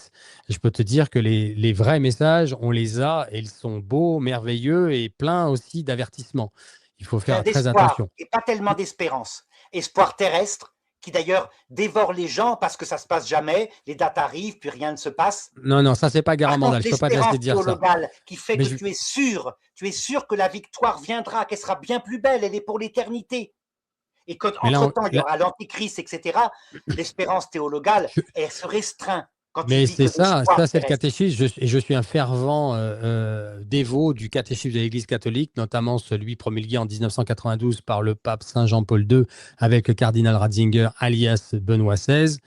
Et je peux te dire que les vrais messages, on les a et ils sont beaux, merveilleux et pleins aussi d'avertissements. Il faut Plein faire très d'espoir attention. et pas tellement d'espérance. Espoir terrestre qui d'ailleurs dévore les gens parce que ça se passe jamais, les dates arrivent, puis rien ne se passe. Non, non, ça, c'est pas Par contre, Garabandal. Je peux pas te laisser l'espérance dire ça. théologale qui fait Mais que tu es sûr que la victoire viendra, qu'elle sera bien plus belle, elle est pour l'éternité. Et mais là, qu'entre-temps, il y aura l'antichrist, etc., l'espérance théologale, elle se restreint quand tu mais dis que c'est ça, l'espoir c'est le terrestre. catéchisme. Et je suis un fervent dévot du catéchisme de l'Église catholique, notamment celui promulgué en 1992 par le pape Saint Jean-Paul II avec le cardinal Ratzinger, alias Benoît XVI.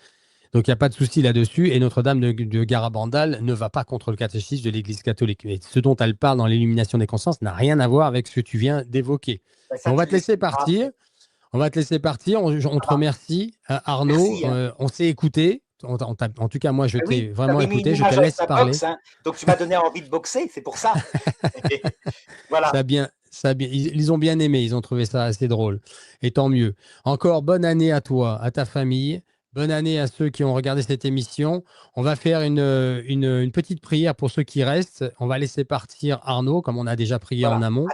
Donc, il n'y a pas de souci là-dessus. Et Notre-Dame de Garabandal ne va pas contre le catéchisme de l'Église catholique. Et ce dont elle parle dans l'illumination des consciences n'a rien à voir avec ce que tu viens d'évoquer. Ça, On va tu te laisser l'expliqueras. partir. On va te laisser partir. On te remercie, Arnaud. Merci. Hein. On s'est écouté. En tout cas, moi, je t'ai Oui, tu vraiment avais mis une écouté. Je te image avec laisse la parler. boxe, hein, donc tu m'as donné envie de boxer, c'est pour ça. Voilà. Ils ont bien aimé. Ils ont trouvé ça assez drôle. Et tant mieux. Encore bonne année à toi, à ta famille. Bonne année à ceux qui ont regardé cette émission. On va faire une petite prière pour ceux qui restent. On va laisser partir Arnaud, comme on a déjà prié en Voilà. amont.